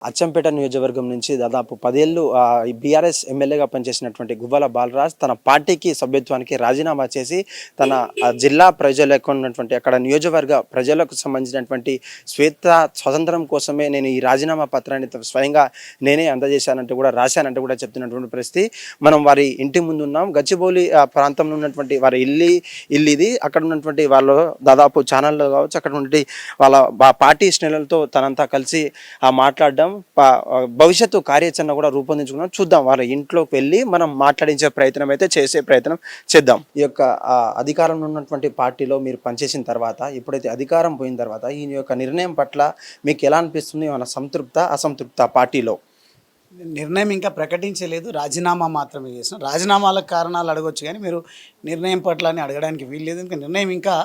అచ్చంపేట నియోజకవర్గం నుంచి దాదాపు 10 ఏళ్ళు బీఆర్ఎస్ ఎమ్మెల్యేగా పనిచేసినటువంటి గువ్వల బాలరాజ్ తన పార్టీకి సభ్యత్వానికి రాజీనామా చేసి తన జిల్లా ప్రజలకు ఉన్నటువంటి అక్కడ నియోజకవర్గ ప్రజలకు సంబంధించినటువంటి స్వతంత్రం కోసమే నేను ఈ రాజీనామా పత్రాన్ని స్వయంగా నేనే అందజేశానంటూ కూడా రాశానంటూ కూడా చెప్తున్నటువంటి పరిస్థితి. మనం వారి ఇంటి ముందు ఉన్నాం. గచ్చిబౌలి ప్రాంతంలో ఉన్నటువంటి వారి ఇల్లు ఇది. అక్కడ ఉన్నటువంటి వాళ్ళు దాదాపు ఛానల్లో కావచ్చు, అక్కడ ఉన్నటువంటి వాళ్ళ పార్టీ శ్రేణులతో తనంతా కలిసి మాట్లాడడం, భవిష్యత్తు కార్యాచరణ కూడా రూపొందించుకున్నాం. చూద్దాం, వాళ్ళ ఇంట్లోకి వెళ్ళి మనం మాట్లాడించే ప్రయత్నం అయితే చేసే ప్రయత్నం చేద్దాం. ఈ యొక్క అధికారంలో ఉన్నటువంటి పార్టీలో మీరు పనిచేసిన తర్వాత, ఎప్పుడైతే అధికారం పోయిన తర్వాత ఈ యొక్క నిర్ణయం పట్ల మీకు ఎలా అనిపిస్తుంది? ఏమైనా అసంతృప్త పార్టీలో? నిర్ణయం ఇంకా ప్రకటించలేదు, రాజీనామా మాత్రమే చేసిన. రాజీనామాలకు కారణాలు అడగొచ్చు కానీ మీరు నిర్ణయం పట్ల అని అడగడానికి వీల్లేదు. ఇంకా నిర్ణయం ఇంకా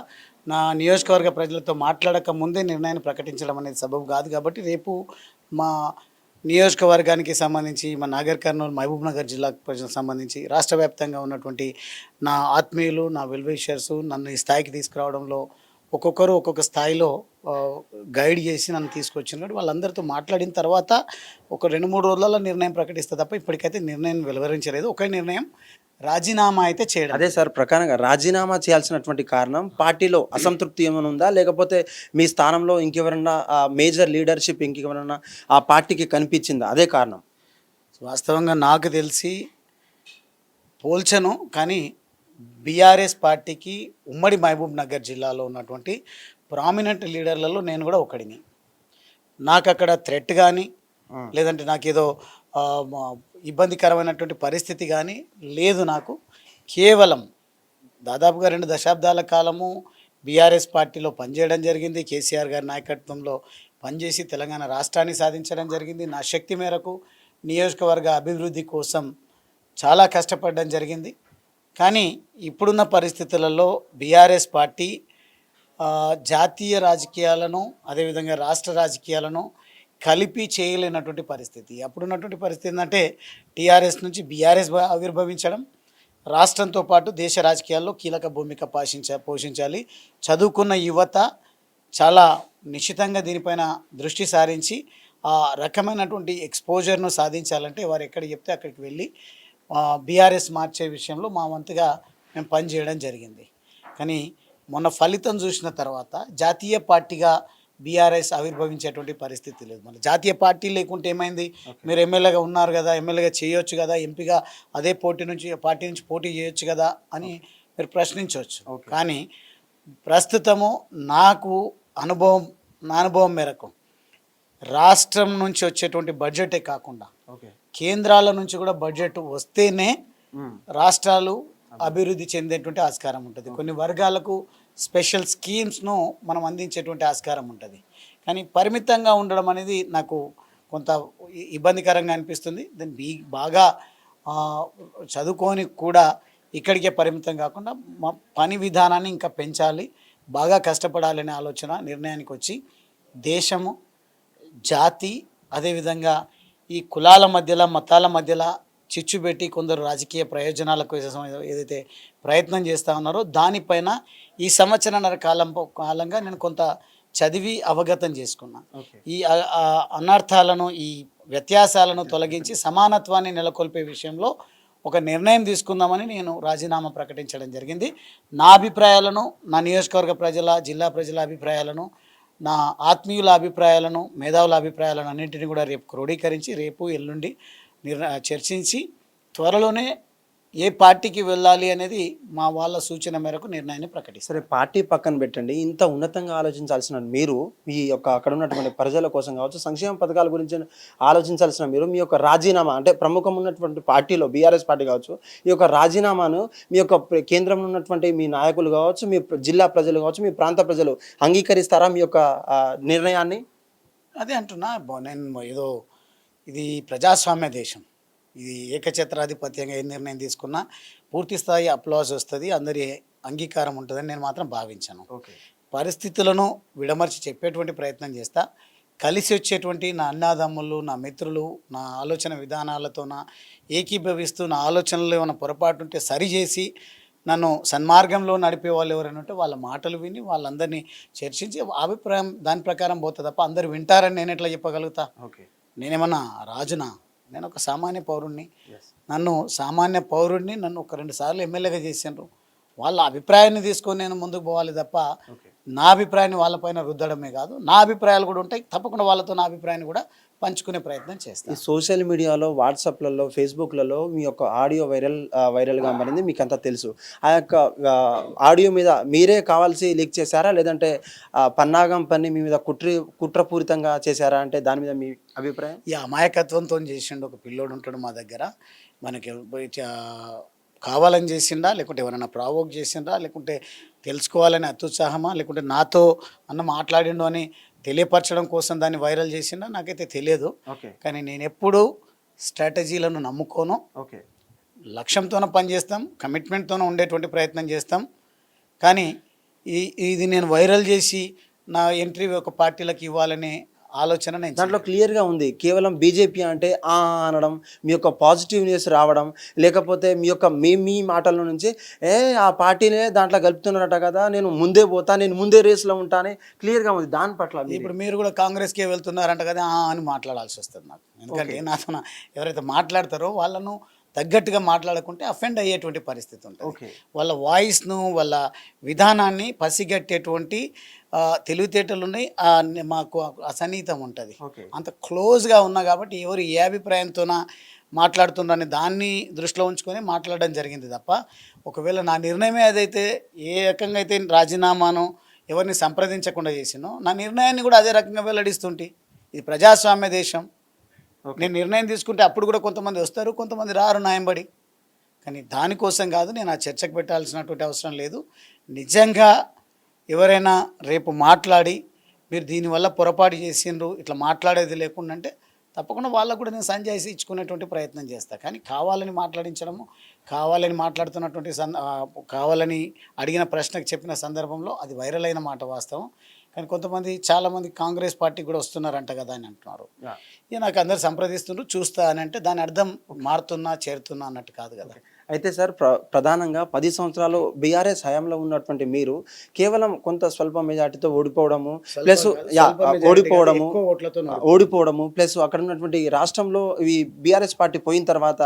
నా నియోజకవర్గ ప్రజలతో మాట్లాడక ముందే నిర్ణయాన్ని ప్రకటించడం అనేది సబబు కాదు. కాబట్టి రేపు మా నియోజకవర్గానికి సంబంధించి, మా నాగర్ కర్నూలు మహబూబ్ నగర్ జిల్లా ప్రజలకు సంబంధించి, రాష్ట్ర వ్యాప్తంగా ఉన్నటువంటి నా ఆత్మీయులు, నా వెల్విషర్సు నన్ను ఈ స్థాయికి తీసుకురావడంలో ఒక్కొక్కరు ఒక్కొక్క స్థాయిలో గైడ్ చేసి నన్ను తీసుకొచ్చినారు. వాళ్ళందరితో మాట్లాడిన తర్వాత ఒక 2-3 రోజులలో నిర్ణయం ప్రకటిస్తే తప్ప ఇప్పటికైతే నిర్ణయం వెలువరించలేదు. ఒకే నిర్ణయం, రాజీనామా అయితే చేయడం. అదే సార్, ప్రకారంగా రాజీనామా చేయాల్సినటువంటి కారణం పార్టీలో అసంతృప్తి ఏమైనా ఉందా, లేకపోతే మీ స్థానంలో ఇంకెవరన్నా మేజర్ లీడర్షిప్ ఇంకెవరన్నా ఆ పార్టీకి కనిపించిందా? అదే కారణం. వాస్తవంగా నాకు తెలిసి పోల్చను, కానీ బీఆర్ఎస్ పార్టీకి ఉమ్మడి మహబూబ్ నగర్ జిల్లాలో ఉన్నటువంటి ప్రామినెంట్ లీడర్లలో నేను కూడా ఒకడిని. నాకు అక్కడ థ్రెట్ కానీ, లేదంటే నాకేదో ఇబ్బందికరమైనటువంటి పరిస్థితి కానీ లేదు. నాకు కేవలం దాదాపుగా 2 దశాబ్దాల కాలము బీఆర్ఎస్ పార్టీలో పనిచేయడం జరిగింది. కేసీఆర్ గారి నాయకత్వంలో పనిచేసి తెలంగాణ రాష్ట్రాన్ని సాధించడం జరిగింది. నా శక్తి మేరకు నియోజకవర్గ అభివృద్ధి కోసం చాలా కష్టపడడం జరిగింది. కానీ ఇప్పుడున్న పరిస్థితులలో బీఆర్ఎస్ పార్టీ జాతీయ రాజకీయాలను, అదేవిధంగా రాష్ట్ర రాజకీయాలను కలిపి చేయలేనటువంటి పరిస్థితి. అప్పుడున్నటువంటి పరిస్థితి ఏంటంటే టీఆర్ఎస్ నుంచి బీఆర్ఎస్ ఆవిర్భవించడం, రాష్ట్రంతో పాటు దేశ రాజకీయాల్లో కీలక భూమిక పోషించాలి. చదువుకున్న యువత చాలా నిశ్చితంగా దీనిపైన దృష్టి సారించి ఆ రకమైనటువంటి ఎక్స్పోజర్ను సాధించాలంటే వారు ఎక్కడ చెప్తే అక్కడికి వెళ్ళి బీఆర్ఎస్ మార్చే విషయంలో మా వంతుగా మేము పనిచేయడం జరిగింది. కానీ మొన్న ఫలితం చూసిన తర్వాత జాతీయ పార్టీగా బీఆర్ఎస్ ఆవిర్భవించేటువంటి పరిస్థితి లేదు. మళ్ళీ జాతీయ పార్టీ లేకుంటే ఏమైంది? మీరు ఎమ్మెల్యేగా ఉన్నారు కదా, ఎమ్మెల్యేగా చేయొచ్చు కదా, ఎంపీగా అదే పార్టీ నుంచి పోటీ చేయొచ్చు కదా అని మీరు ప్రశ్నించవచ్చు. కానీ ప్రస్తుతము నా అనుభవం మేరకు రాష్ట్రం నుంచి వచ్చేటువంటి బడ్జెటే కాకుండా కేంద్రాల నుంచి కూడా బడ్జెట్ వస్తేనే రాష్ట్రాలు అభివృద్ధి చెందేటువంటి ఆస్కారం ఉంటుంది. కొన్ని వర్గాలకు స్పెషల్ స్కీమ్స్ను మనం అందించేటువంటి ఆస్కారం ఉంటుంది. కానీ పరిమితంగా ఉండడం అనేది నాకు కొంత ఇబ్బందికరంగా అనిపిస్తుంది. దాన్ని బాగా చదువుకొని కూడా ఇక్కడికే పరిమితం కాకుండా మా పని విధానాన్ని ఇంకా పెంచాలి, బాగా కష్టపడాలనే నిర్ణయానికి వచ్చి దేశము, జాతి, అదేవిధంగా ఈ కులాల మధ్యలో, మతాల మధ్యలో చిచ్చు పెట్టి కొందరు రాజకీయ ప్రయోజనాలకు ఏదైతే ప్రయత్నం చేస్తూ ఉన్నారో దానిపైన ఈ సంవత్సరాన్నర కాలంగా నేను కొంత చదివి అవగతం చేసుకున్నా. ఈ అనర్థాలను, ఈ వ్యత్యాసాలను తొలగించి సమానత్వాన్ని నెలకొల్పే విషయంలో ఒక నిర్ణయం తీసుకుందామని నేను రాజీనామా ప్రకటించడం జరిగింది. నా అభిప్రాయాలను, నా నియోజకవర్గ ప్రజల, జిల్లా ప్రజల అభిప్రాయాలను, నా ఆత్మీయుల అభిప్రాయాలను, మేధావుల అభిప్రాయాలను అన్నింటినీ కూడా రేపు క్రోడీకరించి రేపు ఎల్లుండి చర్చించి త్వరలోనే ఏ పార్టీకి వెళ్ళాలి అనేది మా వాళ్ళ సూచన మేరకు నిర్ణయాన్ని ప్రకటిస్తారు. సరే, పార్టీ పక్కన పెట్టండి, ఇంత ఉన్నతంగా ఆలోచించాల్సిన మీరు మీ యొక్క అక్కడ ఉన్నటువంటి ప్రజల కోసం కావచ్చు, సంక్షేమ పథకాల గురించి ఆలోచించాల్సిన మీరు మీ యొక్క రాజీనామా, అంటే ప్రముఖం ఉన్నటువంటి పార్టీలో బీఆర్ఎస్ పార్టీ కావచ్చు, ఈ యొక్క రాజీనామాను మీ యొక్క కేంద్రంలో ఉన్నటువంటి మీ నాయకులు కావచ్చు, మీ జిల్లా ప్రజలు కావచ్చు, మీ ప్రాంత ప్రజలు అంగీకరిస్తారా మీ యొక్క నిర్ణయాన్ని? అదే అంటున్నా, నేను ఏదో ఇది ప్రజాస్వామ్య దేశం, ఇది ఏకఛత్రాధిపత్యంగా ఏ నిర్ణయం తీసుకున్నా పూర్తి స్థాయి అప్లాజ్ వస్తుంది, అందరి అంగీకారం ఉంటుందని నేను మాత్రం భావించాను. పరిస్థితులను విడమర్చి చెప్పేటువంటి ప్రయత్నం చేస్తా. కలిసి వచ్చేటువంటి నా అన్నాదమ్ములు, నా మిత్రులు, నా ఆలోచన విధానాలతో ఏకీభవిస్తూ నా ఆలోచనలు ఏమైనా పొరపాటు ఉంటే సరిచేసి నన్ను సన్మార్గంలో నడిపే వాళ్ళు ఎవరైనా ఉంటే వాళ్ళ మాటలు విని వాళ్ళందరినీ చర్చించి అభిప్రాయం దాని ప్రకారం పోతుంది తప్ప అందరు వింటారని నేను ఎట్లా చెప్పగలుగుతా? నేనేమన్నా రాజునా? నేను ఒక సామాన్య పౌరుణ్ణి. నన్ను ఒక 2 సార్లు ఎమ్మెల్యేగా చేసిండ్రు. వాళ్ళ అభిప్రాయాన్ని తీసుకొని నేను ముందుకు పోవాలి తప్ప నా అభిప్రాయాన్ని వాళ్ళపైన రుద్దడమే కాదు. నా అభిప్రాయాలు కూడా ఉంటాయి. తప్పకుండా వాళ్ళతో నా అభిప్రాయాన్ని కూడా పంచుకునే ప్రయత్నం ఈ చేస్తాను. సోషల్ మీడియాలో, వాట్సాప్లలో, ఫేస్బుక్లలో మీ యొక్క ఆడియో వైరల్గా మారింది, మీకు అంతా తెలుసు. ఆ యొక్క ఆడియో మీద మీరే కావాల్సి లీక్ చేశారా, లేదంటే పన్నాగం పన్ని మీ మీద కుట్రపూరితంగా చేశారా? అంటే దాని మీద మీ అభిప్రాయం? ఈ అమాయకత్వంతో చేసిండు. ఒక పిల్లోడు ఉంటాడు మా దగ్గర. మనకి కావాలని చేసిండా, లేకుంటే ఎవరైనా ప్రావోక్ చేసిండ్రా, లేకుంటే తెలుసుకోవాలని అత్యుత్సాహమా, లేకుంటే నాతో మాట్లాడిండు అని తెలియపరచడం కోసం దాన్ని వైరల్ చేసిండా నాకైతే తెలియదు. కానీ నేను ఎప్పుడూ స్ట్రాటజీలను నమ్ముకోను. లక్ష్యంతోనే పనిచేస్తాం, కమిట్మెంట్తోనే ఉండేటువంటి ప్రయత్నం చేస్తాం. కానీ ఇది నేను వైరల్ చేసి నా ఎంట్రీ ఒక పార్టీలకు ఇవ్వాలనే ఆలోచన నేను దాంట్లో క్లియర్గా ఉంది. కేవలం బీజేపీ అంటే అనడం, మీ యొక్క పాజిటివ్ న్యూస్ రావడం, లేకపోతే మీ యొక్క మీ మాటల నుంచి ఆ పార్టీనే దాంట్లో కలుపుతున్నారట కదా, నేను ముందే పోతా, నేను ముందే రేస్లో ఉంటానే క్లియర్గా ఉంది. దాని పట్ల ఇప్పుడు మీరు కూడా కాంగ్రెస్కే వెళ్తున్నారంట కదా అని మాట్లాడాల్సి వస్తుంది నాకు. ఎందుకంటే నాతో ఎవరైతే మాట్లాడతారో వాళ్ళను తగ్గట్టుగా మాట్లాడకుంటే అఫెండ్ అయ్యేటువంటి పరిస్థితి ఉంటుంది. వాళ్ళ వాయిస్ను, వాళ్ళ విధానాన్ని పసిగట్టేటువంటి తెలివితేటలు ఉన్నాయి. మాకు అసన్నిహితం ఉంటుంది. అంత క్లోజ్గా ఉన్నా కాబట్టి ఎవరు ఏ అభిప్రాయంతోన మాట్లాడుతున్నారని దాన్ని దృష్టిలో ఉంచుకొని మాట్లాడడం జరిగింది తప్ప, ఒకవేళ నా నిర్ణయమే అదైతే, ఏ రకంగా అయితే రాజీనామాను ఎవరిని సంప్రదించకుండా చేసినో నా నిర్ణయాన్ని కూడా అదే రకంగా వెల్లడిస్తుంటే. ఇది ప్రజాస్వామ్య దేశం. నేను నిర్ణయం తీసుకుంటే అప్పుడు కూడా కొంతమంది వస్తారు, కొంతమంది రారు న్యాయంబడి. కానీ దానికోసం కాదు, నేను ఆ చర్చకు పెట్టాల్సినటువంటి అవసరం లేదు. నిజంగా ఎవరైనా రేపు మాట్లాడి మీరు దీనివల్ల పొరపాటు చేసిండ్రు, ఇట్లా మాట్లాడేది లేకుండా అంటే తప్పకుండా వాళ్ళకు కూడా నేను సంజాయిషి ఇచ్చుకునేటువంటి ప్రయత్నం చేస్తాను. కానీ కావాలని మాట్లాడించడము, కావాలని మాట్లాడుతున్నటువంటి కావాలని అడిగిన ప్రశ్నకు చెప్పిన సందర్భంలో అది వైరల్ అయిన మాట వాస్తవం. కానీ కొంతమంది చాలామంది కాంగ్రెస్ పార్టీకి కూడా వస్తున్నారంట కదా అని అంటున్నారు. ఇక నాకు అందరు సంప్రదిస్తుండ్రు, చూస్తా అని అంటే దాని అర్థం మారుతున్నా చేరుతున్నా అన్నట్టు కాదు కదా. అయితే సార్, ప్రధానంగా 10 సంవత్సరాలు బీఆర్ఎస్ హయాంలో ఉన్నటువంటి మీరు కేవలం కొంత స్వల్ప మెజార్టీతో ఓడిపోవడము, ప్లస్ ఓడిపోవడము ప్లస్ అక్కడ ఉన్నటువంటి రాష్ట్రంలో ఈ బీఆర్ఎస్ పార్టీ పోయిన తర్వాత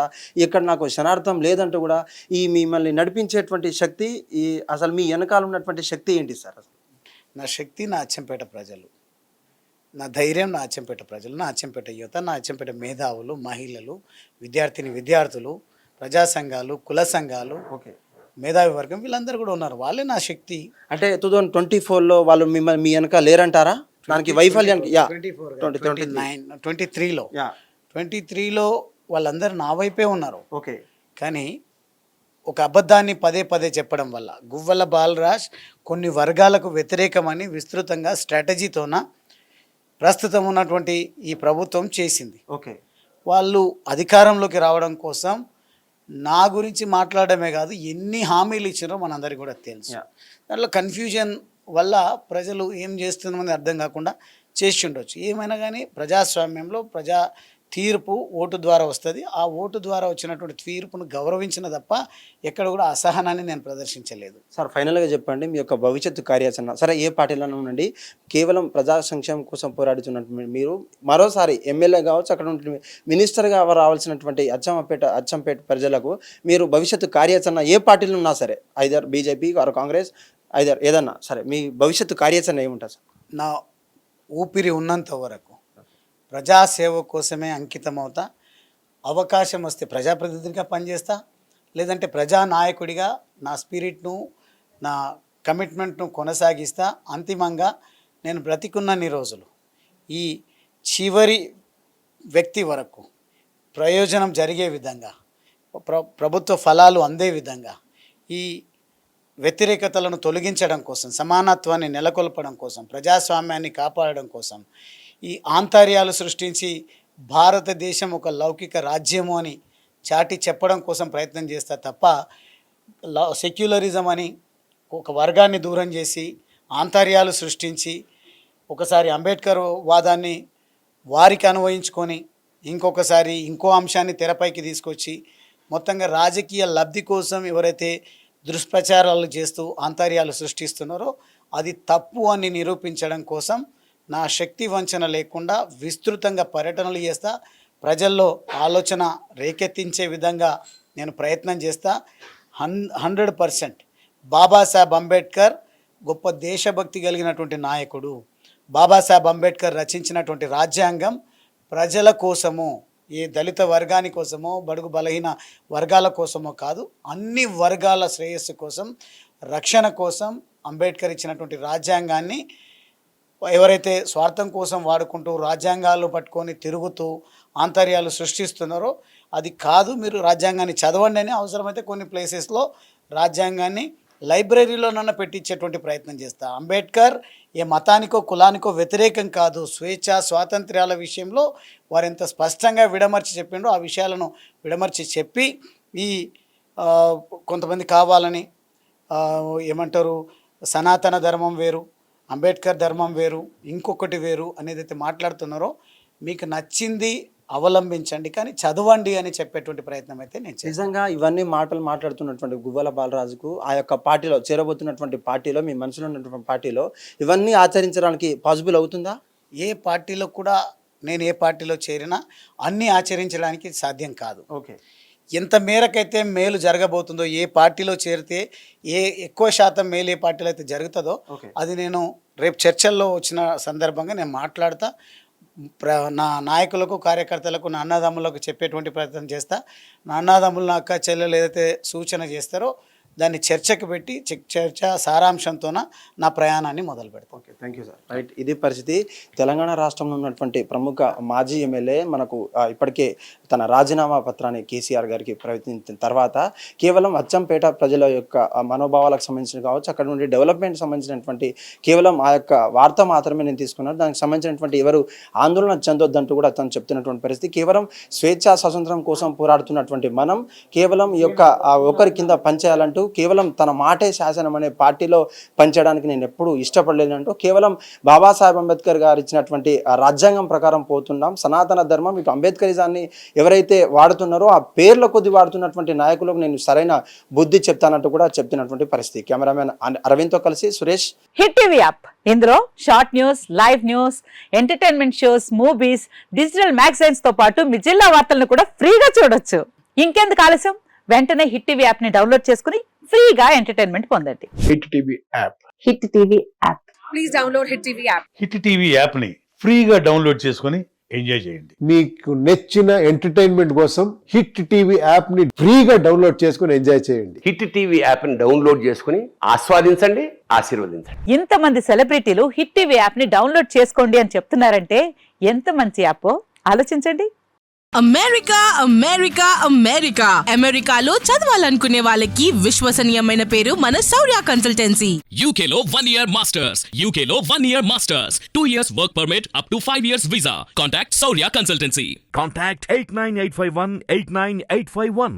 ఇక్కడ నాకు క్షణార్థం లేదంటూ కూడా ఈ మిమ్మల్ని నడిపించేటువంటి శక్తి, ఈ అసలు మీ వెనకాల ఉన్నటువంటి శక్తి ఏంటి సార్? నా శక్తి నా అచ్చంపేట ప్రజలు, నా ధైర్యం నా అచ్చంపేట ప్రజలు, నా అచ్చంపేట యువత, నా అచ్చంపేట మేధావులు, మహిళలు, విద్యార్థులు, ప్రజా సంఘాలు, కుల సంఘాలు, మేధావి వర్గం, వీళ్ళందరూ కూడా ఉన్నారు. వాళ్ళే నా శక్తి. అంటే 2024లో వాళ్ళు మిమ్మల్ని మీ వెనక లేరంటారా? దానికి వైఫల్యానికి 23లో వాళ్ళందరూ నా వైపే ఉన్నారు. కానీ ఒక అబద్ధాన్ని పదే పదే చెప్పడం వల్ల గువ్వల బాలరాజ్ కొన్ని వర్గాలకు వ్యతిరేకమని విస్తృతంగా స్ట్రాటజీతోన ప్రస్తుతం ఉన్నటువంటి ఈ ప్రభుత్వం చేసింది. వాళ్ళు అధికారంలోకి రావడం కోసం నా గురించి మాట్లాడమే కాదు, ఎన్ని హామీలు ఇచ్చినారో మనందరికీ కూడా తెలుసు. దాంట్లో కన్ఫ్యూజన్ వల్ల ప్రజలు ఏం చేస్తున్నామని అర్థం కాకుండా చేసి ఉండొచ్చు. ఏమైనా కానీ ప్రజాస్వామ్యంలో తీర్పు ఓటు ద్వారా వస్తుంది. ఆ ఓటు ద్వారా వచ్చినటువంటి తీర్పును గౌరవించిన తప్ప ఎక్కడ కూడా అసహనాన్ని నేను ప్రదర్శించలేదు. సార్, ఫైనల్గా చెప్పండి, మీ యొక్క భవిష్యత్తు కార్యాచరణ. సరే, ఏ పార్టీలోనూ ఉండండి, కేవలం ప్రజా సంక్షేమం కోసం పోరాడుతున్నటువంటి మీరు మరోసారి ఎమ్మెల్యే కావచ్చు, అక్కడ ఉంటే మినిస్టర్గా రావాల్సినటువంటి అచ్చంపేట ప్రజలకు మీరు భవిష్యత్తు కార్యాచరణ ఏ పార్టీలో ఉన్నా సరే, either BJP or Congress, either ఏదన్నా సరే, మీ భవిష్యత్తు కార్యాచరణ ఏముంటుంది సార్? నా ఊపిరి ఉన్నంత వరకు ప్రజాసేవ కోసమే అంకితం అవుతా. అవకాశం వస్తే ప్రజాప్రతినిధిగా పనిచేస్తా, లేదంటే ప్రజానాయకుడిగా నా స్పిరిట్ను, నా కమిట్మెంట్ను కొనసాగిస్తా. అంతిమంగా నేను బ్రతికున్నన్ని రోజులు ఈ చివరి వ్యక్తి వరకు ప్రయోజనం జరిగే విధంగా, ప్రభుత్వ ఫలాలు అందే విధంగా, ఈ వ్యతిరేకతలను తొలగించడం కోసం, సమానత్వాన్ని నెలకొల్పడం కోసం, ప్రజాస్వామ్యాన్ని కాపాడడం కోసం, ఈ ఆంతర్యాలు సృష్టించి భారతదేశం ఒక లౌకిక రాజ్యము అని చాటి చెప్పడం కోసం ప్రయత్నం చేస్తా తప్ప సెక్యులరిజం అని ఒక వర్గాన్ని దూరం చేసి ఆంతర్యాలు సృష్టించి ఒకసారి అంబేద్కర్ వాదాన్ని వారికి అన్వయించుకొని ఇంకొకసారి ఇంకో అంశాన్ని తెరపైకి తీసుకొచ్చి మొత్తంగా రాజకీయ లబ్ధి కోసం ఎవరైతే దుష్ప్రచారాలు చేస్తూ ఆంతర్యాలు సృష్టిస్తున్నారో అది తప్పు అని నిరూపించడం కోసం నా శక్తి వంచన లేకుండా విస్తృతంగా పర్యటనలు చేస్తా, ప్రజల్లో ఆలోచన రేకెత్తించే విధంగా నేను ప్రయత్నం చేస్తా. 100% బాబాసాహెబ్ అంబేద్కర్ గొప్ప దేశభక్తి కలిగినటువంటి నాయకుడు. బాబాసాహెబ్ అంబేద్కర్ రచించినటువంటి రాజ్యాంగం ప్రజల కోసము, ఏ దళిత వర్గాని కోసమో బడుగు బలహీన వర్గాల కోసమో కాదు, అన్ని వర్గాల శ్రేయస్సు కోసం, రక్షణ కోసం అంబేద్కర్ ఇచ్చినటువంటి రాజ్యాంగాన్ని ఎవరైతే స్వార్థం కోసం వాడుకుంటూ రాజ్యాంగాలు పట్టుకొని తిరుగుతూ ఆంతర్యాలు సృష్టిస్తున్నారో అది కాదు. మీరు రాజ్యాంగాన్ని చదవండి అని అవసరమైతే కొన్ని ప్లేసెస్లో రాజ్యాంగాన్ని లైబ్రరీలోనన్నా పెట్టించేటువంటి ప్రయత్నం చేస్తా. అంబేద్కర్ ఏ మతానికో కులానికో వ్యతిరేకం కాదు. స్వేచ్ఛ స్వాతంత్ర్యాల విషయంలో వారు ఎంత స్పష్టంగా విడమర్చి చెప్పిండో ఆ విషయాలను విడమర్చి చెప్పి ఈ కొంతమంది కావాలని ఏమంటారు సనాతన ధర్మం వేరు, అంబేద్కర్ ధర్మం వేరు, ఇంకొకటి వేరు అనేది అయితే మాట్లాడుతున్నారో మీకు నచ్చింది అవలంబించండి, కానీ చదవండి అని చెప్పేటువంటి ప్రయత్నం అయితే నేను చేస్తాను. నిజంగా ఇవన్నీ మాటలు మాట్లాడుతున్నటువంటి గువ్వల బాలరాజుకు ఆ యొక్క పార్టీలో చేరబోతున్నటువంటి పార్టీలో, మీ మనసులో ఉన్నటువంటి పార్టీలో ఇవన్నీ ఆచరించడానికి పాసిబుల్ అవుతుందా? ఏ పార్టీలో కూడా నేను ఏ పార్టీలో చేరినా అన్నీ ఆచరించడానికి సాధ్యం కాదు. ఓకే, ఎంత మేరకైతే మేలు జరగబోతుందో, ఏ పార్టీలో చేరితే ఎక్కువ శాతం మేలు ఏ పార్టీలో అయితే జరుగుతుందో అది నేను రేపు చర్చల్లో వచ్చిన సందర్భంగా నేను మాట్లాడతా. నా నాయకులకు కార్యకర్తలకు నా అన్నదమ్ములకు చెప్పేటువంటి ప్రయత్నం చేస్తా. నా అన్నదమ్ములు నా అక్క చెల్లెలు ఏదైతే సూచన చేస్తారో దాన్ని చర్చకు పెట్టి చర్చ సారాంశంతోన నా ప్రయాణాన్ని మొదలు పెడతాం. Okay, thank you sir. Right, ఇది పరిస్థితి. తెలంగాణ రాష్ట్రంలో ఉన్నటువంటి ప్రముఖ మాజీ ఎమ్మెల్యే మనకు ఇప్పటికే తన రాజీనామా పత్రాన్ని కేసీఆర్ గారికి ప్రయత్నించిన తర్వాత కేవలం అచ్చంపేట ప్రజల యొక్క మనోభావాలకు సంబంధించిన కావచ్చు, అక్కడ నుండి డెవలప్మెంట్ సంబంధించినటువంటి కేవలం ఆ యొక్క వార్త మాత్రమే నేను తీసుకున్నాను. దానికి సంబంధించినటువంటి ఎవరు ఆందోళన చెందొద్దంటూ కూడా తను చెప్తున్నటువంటి పరిస్థితి. కేవలం స్వేచ్ఛా స్వాతంత్రం కోసం పోరాడుతున్నటువంటి మనం కేవలం ఈ యొక్క ఒకరి కింద పనిచేయాలంటూ కేవలం తన మాటే శాసనం అనే పార్టీలో పనిచేయడానికి నేను ఎప్పుడూ ఇష్టపడలేదంటూ కేవలం బాబాసాహెబ్ అంబేద్కర్ గారు ఇచ్చినటువంటి రాజ్యాంగం ప్రకారం పోతున్నాం. సనాతన ధర్మం ఇటు అంబేద్కరిజాన్ని ఎవరైతే వాడుతున్నారో ఆ పేర్ల కొద్ది వాడుతున్నటువంటి నాయకులకు నేను సరైన బుద్ధి చెప్తానంటూ కూడా చెప్తున్నటువంటి పరిస్థితి. కెమెరామెన్ అరవింద్తో కలిసి సురేష్. హిట్ టీవీ యాప్, ఇందులో short news, live news, entertainment shows, movies, digital magazines తో పాటు మీ జిల్లా వార్తలను కూడా ఫ్రీగా చూడొచ్చు. ఇంకెందుకు ఆలస్యం, వెంటనే హిట్ టీవీ యాప్ ని డౌన్లోడ్ చేసుకుని ఫ్రీగా ఎంటర్టైన్మెంట్ పొందండి. Hit TV app. Hit TV app. Please download hit TV app. Hit TV app ని ఫ్రీగా డౌన్లోడ్ చేసుకొని ఎంజాయ్ చేయండి. మీకు నచ్చిన ఎంటర్టైన్మెంట్ కోసం హిట్ టీవీ యాప్ ని ఫ్రీగా డౌన్లోడ్ చేసుకొని ఎంజాయ్ చేయండి. హిట్ టీవీ యాప్ ని డౌన్లోడ్ చేసుకుని ఆస్వాదించండి, ఆశీర్వదించండి. ఇంతమంది సెలబ్రిటీలు హిట్ టీవీ యాప్ ని డౌన్లోడ్ చేసుకోండి అని చెప్తున్నారంటే ఎంత మంచి యాప్ ఆలోచించండి. అమెరికా అమెరికా అమెరికా అమెరికాలో చదవాలనుకునే వాళ్ళకి విశ్వసనీయమైన పేరు మన శౌర్య కన్సల్టెన్సీ. UK లో 1 year masters, UK లో 1 year masters, 2 years work permit up to 5 years visa. Contact Saurya Consultancy. Contact 89851 89851.